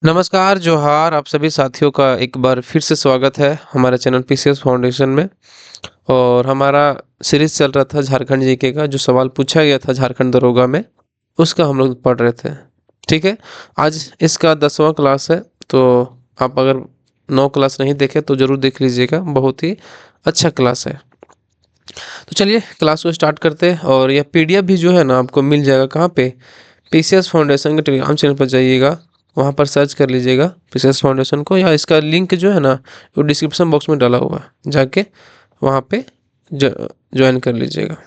नमस्कार, जोहार आप सभी साथियों का एक बार फिर से स्वागत है हमारे चैनल पीसीएस फाउंडेशन में। और हमारा सीरीज चल रहा था झारखंड जीके का, जो सवाल पूछा गया था झारखंड दरोगा में, उसका हम लोग पढ़ रहे थे। ठीक है, आज इसका 10वां क्लास है। तो आप अगर 9 क्लास नहीं देखे तो जरूर देख लीजिएगा, बहुत ही अच्छा क्लास है। तो चलिए क्लास को स्टार्ट करते हैं। और यह पीडीएफ भी जो है ना आपको मिल जाएगा कहाँ पे, पीसीएस फाउंडेशन के टेलीग्राम चैनल पर जाइएगा, वहाँ पर सर्च कर लीजिएगा पीसीएस फाउंडेशन को, या इसका लिंक जो है ना वो डिस्क्रिप्शन बॉक्स में डाला हुआ है, जाके वहाँ पे ज्वाइन कर लीजिएगा।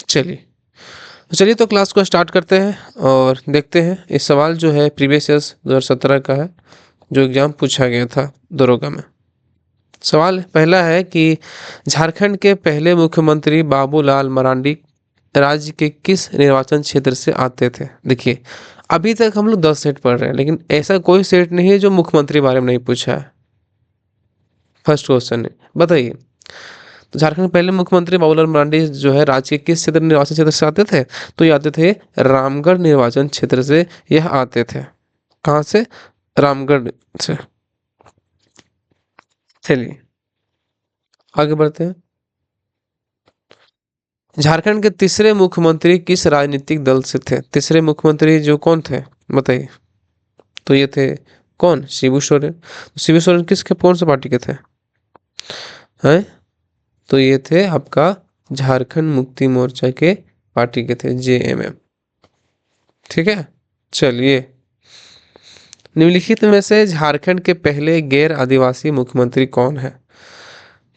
चलिए, तो चलिए तो क्लास को स्टार्ट करते हैं और देखते हैं। इस सवाल जो है प्रीवियस ईयर्स 2017 का है, जो एग्जाम पूछा गया था दरोगा में। सवाल पहला है कि झारखंड के पहले मुख्यमंत्री बाबूलाल मरांडी राज्य के किस निर्वाचन क्षेत्र से आते थे। देखिए, अभी तक हम लोग 10 सेट पढ़ रहे हैं, लेकिन ऐसा कोई सेट नहीं है जो मुख्यमंत्री बारे में नहीं पूछा है। फर्स्ट क्वेश्चन है, बताइए। तो झारखंड के पहले मुख्यमंत्री बाबूलाल मरांडी जो है राज्य के किस क्षेत्र निर्वाचन क्षेत्र से आते थे, तो ये आते थे रामगढ़ निर्वाचन क्षेत्र से। यह आते थे कहाँ से? रामगढ़ से। चलिए आगे बढ़ते हैं। झारखंड के तीसरे मुख्यमंत्री किस राजनीतिक दल से थे? तीसरे मुख्यमंत्री जो कौन थे, बताइए। तो ये थे कौन? शिबू सोरेन। शिबू सोरेन किसके, कौन से पार्टी के थे हैं? तो ये थे आपका झारखंड मुक्ति मोर्चा के पार्टी के थे, जेएमएम। ठीक है, चलिए। निम्नलिखित में से झारखंड के पहले गैर आदिवासी मुख्यमंत्री कौन है?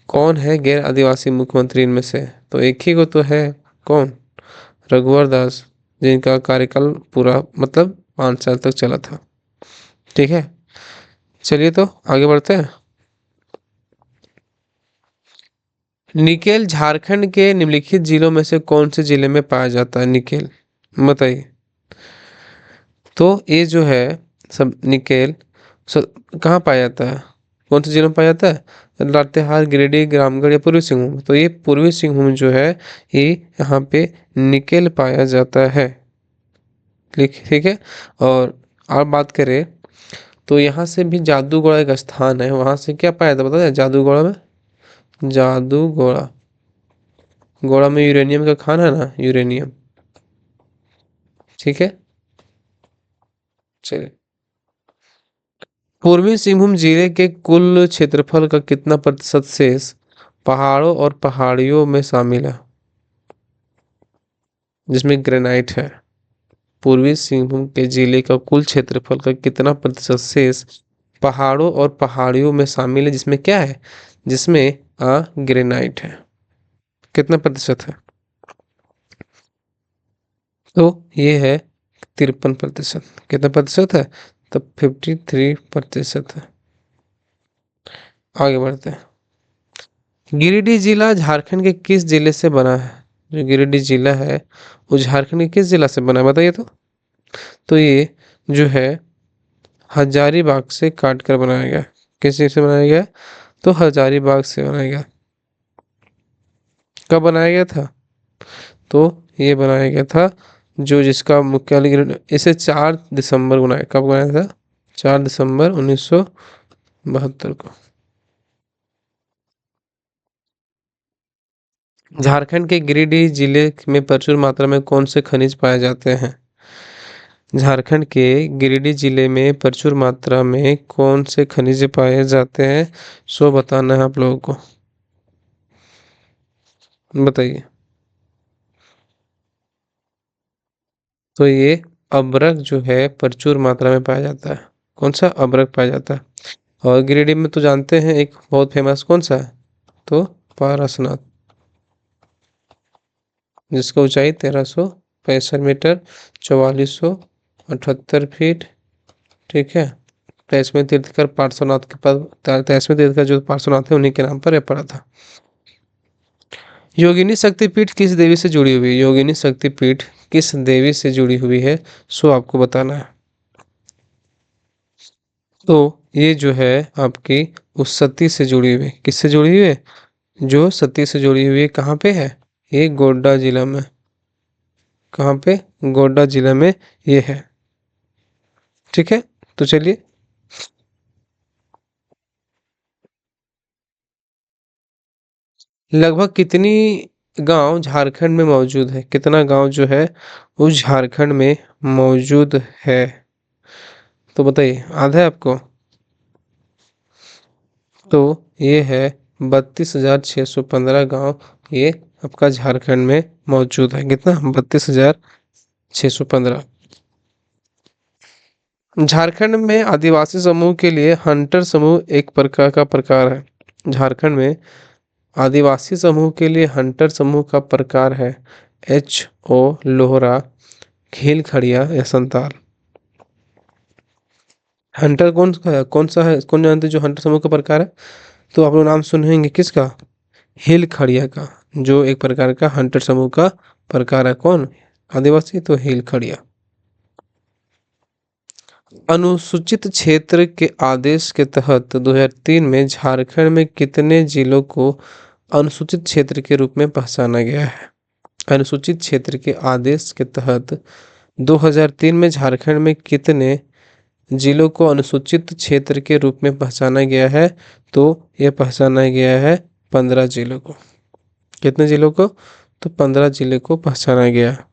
कौन है गैर आदिवासी मुख्यमंत्री इनमें से? तो एक ही को तो है, कौन? रघुवर दास, जिनका कार्यकाल पूरा मतलब 5 साल तक चला था। ठीक है, चलिए तो आगे बढ़ते हैं। निकेल झारखंड के निम्नलिखित जिलों में से कौन से जिले में पाया जाता है निकेल, बताइए। तो ये जो है सब निकेल कहाँ पाया जाता है, कौन से जिलों में पाया जाता है? लातेहार, गिरिडीह, रामगढ़ या पूर्वी सिंहभूम। तो ये पूर्वी सिंहभूम जो है, ये यहाँ पे निकेल पाया जाता है। ठीक है। और बात करें तो यहाँ से भी जादूगोड़ा एक स्थान है, वहां से क्या पाया था बता दें? जादूगोड़ा में, जादूगोड़ा, गोड़ा में यूरेनियम का खान है ना, यूरेनियम। ठीक है, चलिए। पूर्वी सिंहभूम जिले के कुल क्षेत्रफल का कितना प्रतिशत शेष पहाड़ों और पहाड़ियों में शामिल है, जिसमें ग्रेनाइट है? पूर्वी सिंहभूम के जिले का कुल क्षेत्रफल का कितना प्रतिशत शेष पहाड़ों और पहाड़ियों में शामिल है, जिसमें क्या है? जिसमें ग्रेनाइट है। कितना प्रतिशत है? तो ये है 53%। कितना प्रतिशत है? तो 53% है। आगे बढ़ते हैं। गिरिडीह जिला झारखंड के किस जिले से बना है? जो गिरिडीह जिला है वो झारखंड के किस जिला से बना है, बताइए तो ये जो है हजारीबाग से काट कर बनाया गया। किस चीज से बनाया गया? तो हजारीबाग से बनाया गया। कब बनाया गया था? तो ये बनाया गया था, जो जिसका मुख्यालय इसे 4 दिसंबर बनाया, कब बनाया था? 4 दिसंबर 1972 को। झारखंड के गिरिडीह जिले में प्रचुर मात्रा में कौन से खनिज पाए जाते हैं? झारखंड के गिरिडीह जिले में प्रचुर मात्रा में कौन से खनिज पाए जाते हैं, सो बताना है आप लोगों को, बताइए। तो ये अभ्रक जो है प्रचुर मात्रा में पाया जाता है। कौन सा अभ्रक पाया जाता है? और गिरिडीह में तो जानते हैं एक बहुत फेमस कौन सा है, तो पारसनाथ, जिसका ऊंचाई 1365 मीटर, 4478 फीट। ठीक है, तेईसवें तीर्थकर पार्श्वनाथ के पास, 23वें तीर्थकर जो पार्श्वनाथ है उन्हीं के नाम पर यह पड़ा था। योगिनी शक्तिपीठ किस देवी से जुड़ी हुई है? योगिनी शक्तिपीठ किस देवी से जुड़ी हुई है, सो आपको बताना है। तो ये जो है आपकी उस सती से जुड़ी हुई है। किससे जुड़ी हुई है? जो सती से जुड़ी हुई है। कहाँ पे है? ये गोड्डा जिला में। कहाँ पे? गोड्डा जिला में ये है। ठीक है, तो चलिए लगभग कितनी गांव झारखंड में मौजूद है? कितना गांव जो है वो झारखंड में मौजूद है? तो बताइए, आधा है आपको? तो ये है 32,615 गांव, ये आपका झारखंड में मौजूद है। कितना? 32,615। झारखंड में आदिवासी समूह के लिए हंटर समूह एक प्रकार है। झारखंड में आदिवासी समूह के लिए हंटर समूह का प्रकार है एच ओ लोहरा, खील खड़िया या संताल। हंटर कौन सा है, कौन जानते हैं जो हंटर समूह का प्रकार है? तो आप लोग नाम सुनेंगे किसका? हिल खड़िया का, जो एक प्रकार का हंटर समूह का प्रकार है। कौन? आदिवासी, तो हिल खड़िया। अनुसूचित क्षेत्र के आदेश के तहत 2003 में झारखंड में कितने जिलों को अनुसूचित क्षेत्र के रूप में पहचाना गया है? अनुसूचित क्षेत्र के आदेश के तहत 2003 में झारखंड में कितने जिलों को अनुसूचित क्षेत्र के रूप में पहचाना गया है? तो यह पहचाना गया है 15 जिलों को। कितने जिलों को? तो 15 जिले को पहचाना गया।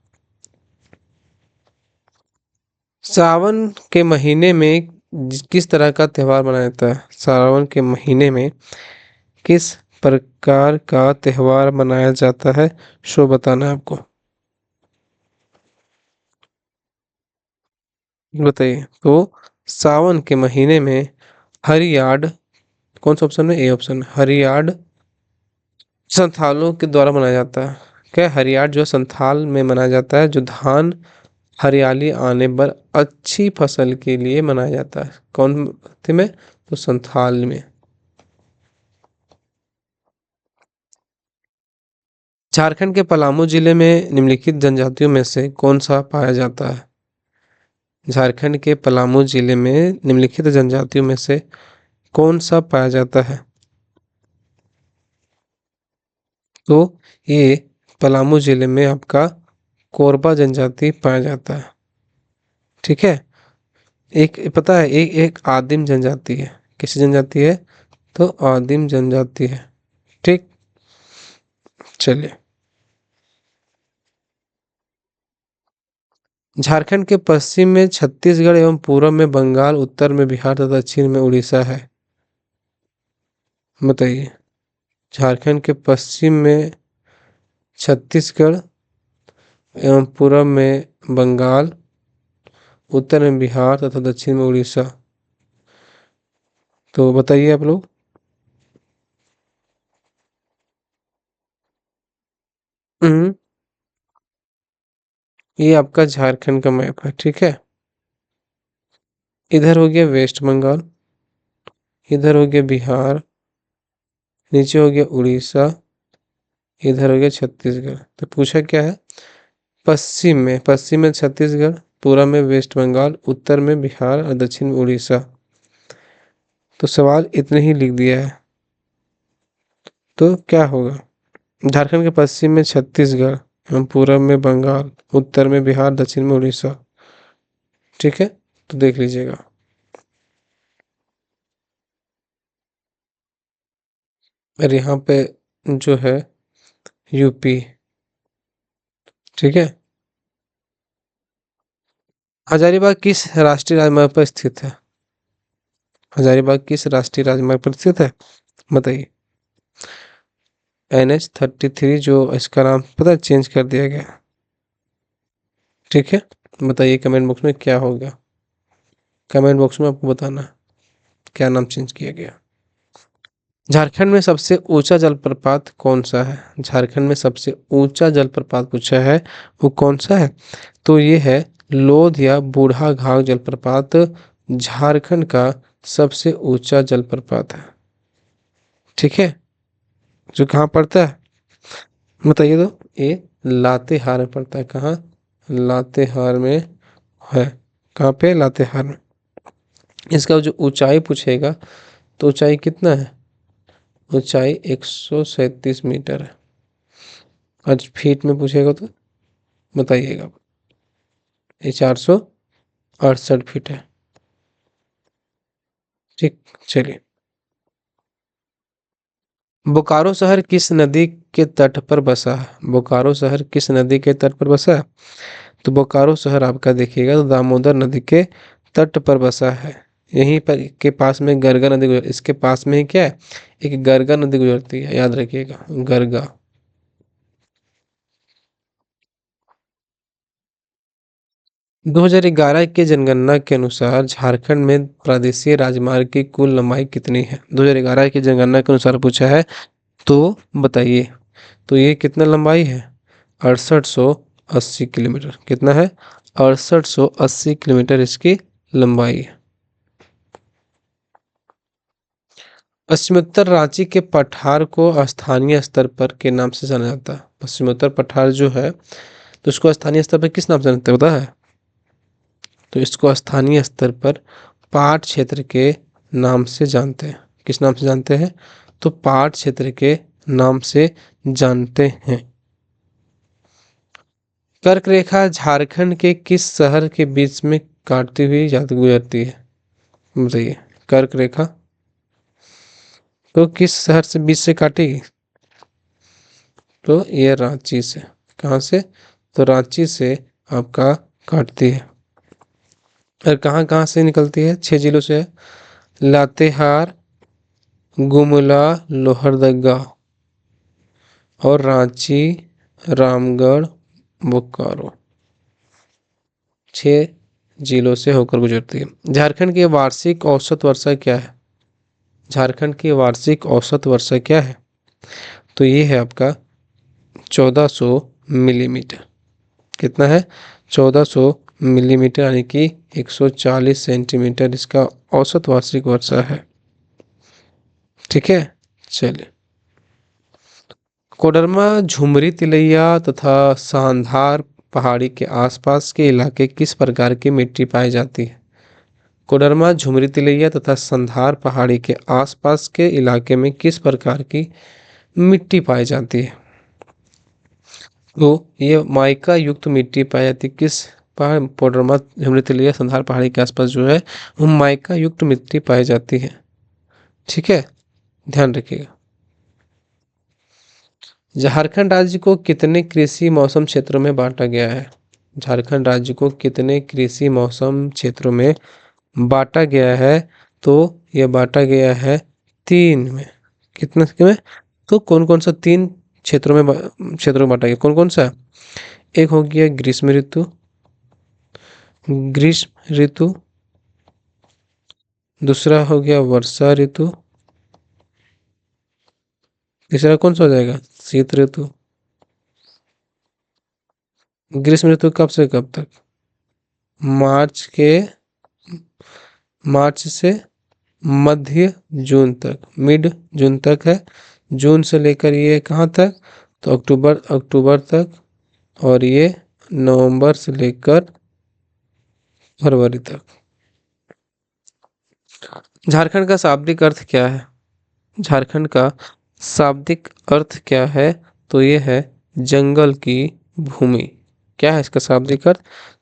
सावन के महीने में किस तरह का त्योहार मनाया जाता है? सावन के महीने में किस प्रकार का त्योहार मनाया जाता है, सो बताना है आपको। बताइए। तो सावन के महीने में हरियाड, कौन सा ऑप्शन है? ए ऑप्शन, हरियाड संथालों के द्वारा मनाया जाता है। क्या? हरियाड जो संथाल में मनाया जाता है, जो धान हरियाली आने पर अच्छी फसल के लिए मनाया जाता है। कौन थे में? तो संथाल में। झारखंड के पलामू जिले में निम्नलिखित जनजातियों में से कौन सा पाया जाता है? झारखंड के पलामू जिले में निम्नलिखित जनजातियों में से कौन सा पाया जाता है? तो ये पलामू जिले में आपका कोरबा जनजाति पाया जाता है। ठीक है। एक पता है, एक एक आदिम जनजाति है। किस जनजाति है? तो आदिम जनजाति है। ठीक। चलिए। झारखंड के पश्चिम में छत्तीसगढ़ एवं पूर्व में बंगाल, उत्तर में बिहार तथा दक्षिण में उड़ीसा है। बताइए। झारखंड के पश्चिम में छत्तीसगढ़ एवं पूर्व में बंगाल, उत्तर में बिहार तथा दक्षिण में उड़ीसा। तो बताइए आप लोग। हम्म, ये आपका झारखंड का मैप है। ठीक है। इधर हो गया वेस्ट बंगाल, इधर हो गया बिहार, नीचे हो गया उड़ीसा, इधर हो गया छत्तीसगढ़। तो पूछा क्या है? पश्चिम में छत्तीसगढ़, पूर्व में वेस्ट बंगाल, उत्तर में बिहार और दक्षिण में उड़ीसा। तो सवाल इतने ही लिख दिया है। तो क्या होगा? झारखंड के पश्चिम में छत्तीसगढ़ एवं पूर्व में बंगाल, उत्तर में बिहार, दक्षिण में उड़ीसा। ठीक है। तो देख लीजिएगा। और यहाँ पे जो है यूपी। ठीक है। हजारीबाग किस राष्ट्रीय राजमार्ग पर स्थित है? हजारीबाग किस राष्ट्रीय राजमार्ग पर स्थित है? बताइए। NH 33, जो इसका नाम पता है चेंज कर दिया गया। ठीक है। बताइए कमेंट बॉक्स में क्या होगा। कमेंट बॉक्स में आपको बताना है क्या नाम चेंज किया गया। झारखंड में सबसे ऊंचा जलप्रपात कौन सा है? झारखंड में सबसे ऊंचा जलप्रपात पूछा है, वो कौन सा है? तो ये है लोध या बूढ़ा घाघ जलप्रपात, झारखंड का सबसे ऊंचा जलप्रपात है। ठीक है। जो कहाँ पड़ता है बताइए तो? ये लातेहार में पड़ता है। कहाँ? लातेहार में है। कहाँ पे? लातेहार में। इसका जो ऊंचाई पूछेगा, तो ऊंचाई कितना है? ऊंचाई 137 मीटर है। आज फीट में पूछेगा तो बताइएगा। ये 468 फीट है। ठीक। चलिए। बोकारो शहर किस नदी के तट पर बसा है? बोकारो शहर किस नदी के तट पर बसा है? तो बोकारो शहर आपका देखिएगा तो दामोदर नदी के तट पर बसा है। यहीं पर के पास में गरगा नदी इसके पास में ही क्या है, एक गरगा नदी गुजरती है, याद रखिएगा, गरगा। 2011 के जनगणना के अनुसार झारखंड में प्रादेशीय राजमार्ग की कुल लंबाई कितनी है? 2011 की जनगणना के अनुसार पूछा है, तो बताइए। तो ये कितना लंबाई है? 6880 किलोमीटर। कितना है? 6880 किलोमीटर इसकी लंबाई है। पश्चिमोत्तर रांची के पठार को स्थानीय स्तर पर के नाम से जाना जाता है। पश्चिमोत्तर पठार जो है तो उसको स्थानीय स्तर पर किस नाम से जानते हैं, पता है? तो इसको स्थानीय स्तर पर पाट क्षेत्र के नाम से जानते हैं। किस नाम से जानते हैं? तो पाट क्षेत्र के नाम से जानते हैं। कर्क रेखा झारखंड के किस शहर के बीच में काटती हुई जाती गुजरती है? बताइए। कर्क रेखा तो किस शहर से बीच से काटेगी? तो ये रांची से। कहाँ से? तो रांची से आपका काटती है। और कहाँ कहाँ से निकलती है? 6 जिलों से। लातेहार, गुमला, लोहरदगा और रांची, रामगढ़, बोकारो, 6 जिलों से होकर गुजरती है। झारखंड की वार्षिक औसत वर्षा क्या है? झारखंड की वार्षिक औसत वर्षा क्या है? तो ये है आपका 1400 मिलीमीटर। कितना है? 1400 मिलीमीटर, यानी कि 140 सेंटीमीटर इसका औसत वार्षिक वर्षा है। ठीक है, चलिए। कोडरमा, झुमरी तिलैया तथा सांधार पहाड़ी के आसपास के इलाके किस प्रकार की मिट्टी पाई जाती है? कोडरमा, झुमरी तिलैया तथा संधार पहाड़ी के आसपास के इलाके में किस प्रकार की मिट्टी पाई जाती है? तो ये माइका युक्त मिट्टी पाई जाती है। किस पहाड़? कोडरमा, झुमरी तिलैया संधार पहाड़ी के आसपास जो है वो माइका युक्त मिट्टी पाई जाती है। ठीक है, ध्यान रखिएगा। झारखंड राज्य को कितने कृषि मौसम क्षेत्रों में बांटा गया है? झारखंड राज्य को कितने कृषि मौसम क्षेत्रों में बांटा गया है? तो यह बांटा गया है 3 में। कितने में? तो कौन कौन सा 3 क्षेत्रों में बांटा गया? कौन कौन सा? एक हो गया ग्रीष्म ऋतु, ग्रीष्म ऋतु। दूसरा हो गया वर्षा ऋतु। तीसरा कौन सा हो जाएगा? शीत ऋतु। ग्रीष्म ऋतु कब से कब तक? मार्च के मार्च से मध्य जून तक, मिड जून तक है। जून से लेकर ये कहाँ तक? तो अक्टूबर, अक्टूबर तक। और ये नवंबर से लेकर फरवरी तक। झारखंड का शाब्दिक अर्थ क्या है? झारखंड का शाब्दिक अर्थ क्या है? तो ये है जंगल की भूमि। क्या है इसका शाब्दिक अर्थ?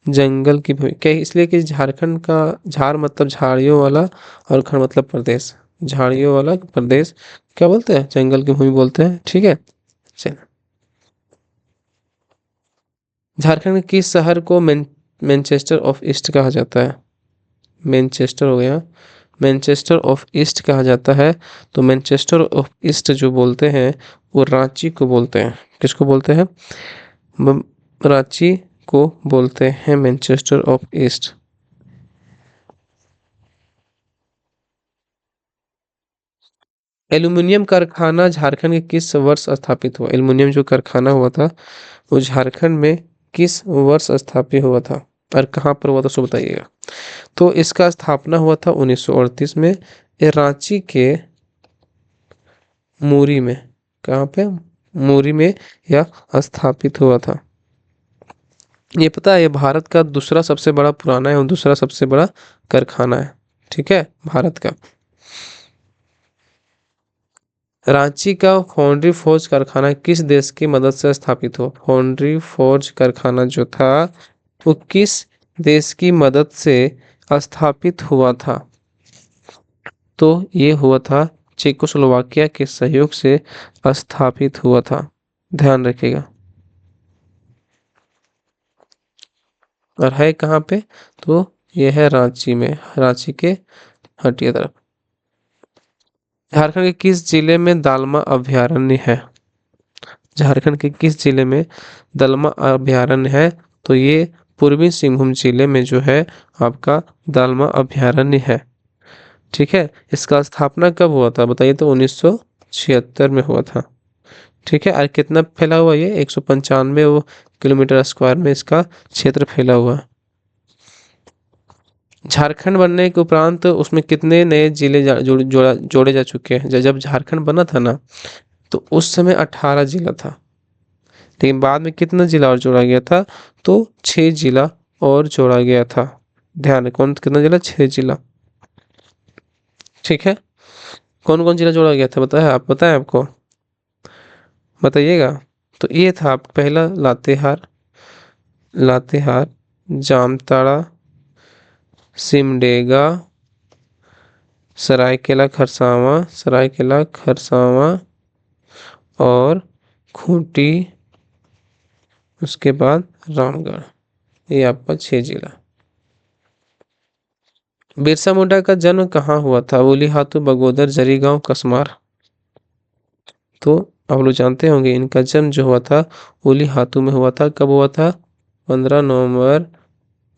जंगल की भूमि। क्या? इसलिए कि झारखंड का झार मतलब झाड़ियों वाला और खंड मतलब प्रदेश। झाड़ियों वाला प्रदेश क्या बोलते हैं? जंगल की भूमि बोलते हैं। ठीक है, चलिए। झारखंड के किस शहर को मैनचेस्टर ऑफ ईस्ट कहा जाता है? मैनचेस्टर हो गया, मैनचेस्टर ऑफ ईस्ट कहा जाता है। तो मैनचेस्टर ऑफ ईस्ट जो बोलते हैं वो रांची को बोलते हैं। किसको बोलते हैं? रांची को बोलते हैं मैनचेस्टर ऑफ ईस्ट। एल्युमिनियम कारखाना झारखंड के किस वर्ष स्थापित हुआ? एल्युमिनियम जो कारखाना हुआ था वो झारखंड में किस वर्ष स्थापित हुआ था और कहाँ पर हुआ था, सो बताइएगा। तो इसका स्थापना हुआ था 1938 में। ये रांची के मूरी में। कहाँ पे? मूरी में यह स्थापित हुआ था। ये पता है, ये भारत का दूसरा सबसे बड़ा पुराना है और दूसरा सबसे बड़ा कारखाना है। ठीक है, भारत का। रांची का फाउंड्री फोर्ज कारखाना किस देश की मदद से स्थापित हुआ? फाउंड्री फोर्ज कारखाना जो था वो किस देश की मदद से स्थापित हुआ था? तो ये हुआ था चेकोस्लोवाकिया के सहयोग से स्थापित हुआ था? ध्यान रखिएगा। और है कहाँ पे? तो ये है रांची में, रांची के हटिया तरफ। झारखंड के किस जिले में दालमा अभयारण्य है? झारखंड के किस जिले में दालमा अभयारण्य है? तो ये पूर्वी सिंहभूम जिले में जो है आपका दालमा अभयारण्य है। ठीक है, इसका स्थापना कब हुआ था बताइए? तो 1976 में हुआ था। ठीक है, और कितना फैला हुआ? ये 195 किलोमीटर स्क्वायर में इसका क्षेत्र फैला हुआ है। झारखंड बनने के उपरांत उसमें कितने नए जिले जोड़े जा चुके हैं? जब झारखंड बना था ना, तो उस समय 18 जिला था, लेकिन बाद में कितना जिला और जोड़ा गया था? तो 6 जिला और जोड़ा गया था। ध्यान रखें, कौन कितना जिला? 6 जिला। ठीक है, कौन कौन जिला जोड़ा गया था बताया आपको? बताइएगा। तो ये था आप पहला लातेहार, लातेहार, जामताड़ा, सिमडेगा, सरायकेला खरसावां, सरायकेला खरसावां और खूंटी, उसके बाद रामगढ़। ये आपका 6 जिला। बिरसा मुंडा का जन्म कहाँ हुआ था? उलीहातू, बगोदर, जरीगांव, कसमार। तो आप लोग जानते होंगे इनका जन्म जो हुआ था उलीहातू में हुआ था। कब हुआ था? 15 नवंबर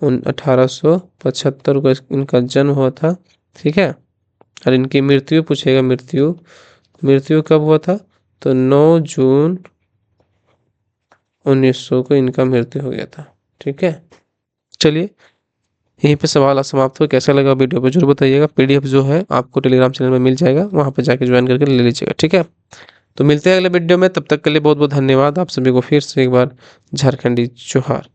1875 को इनका जन्म हुआ था। ठीक है, और इनकी मृत्यु पूछेगा, मृत्यु कब हुआ था? तो 9 जून 1900 को इनका मृत्यु हो गया था। ठीक है, चलिए यहीं पे सवाल समाप्त हो। कैसा लगा वीडियो को जरूर बताइएगा। पीडीएफ जो है आपको टेलीग्राम चैनल में मिल जाएगा, वहां पे जाके ज्वाइन करके ले लीजिएगा। ठीक है, तो मिलते हैं अगले वीडियो में, तब तक के लिए बहुत बहुत धन्यवाद। आप सभी को फिर से एक बार झारखंडी जोहार।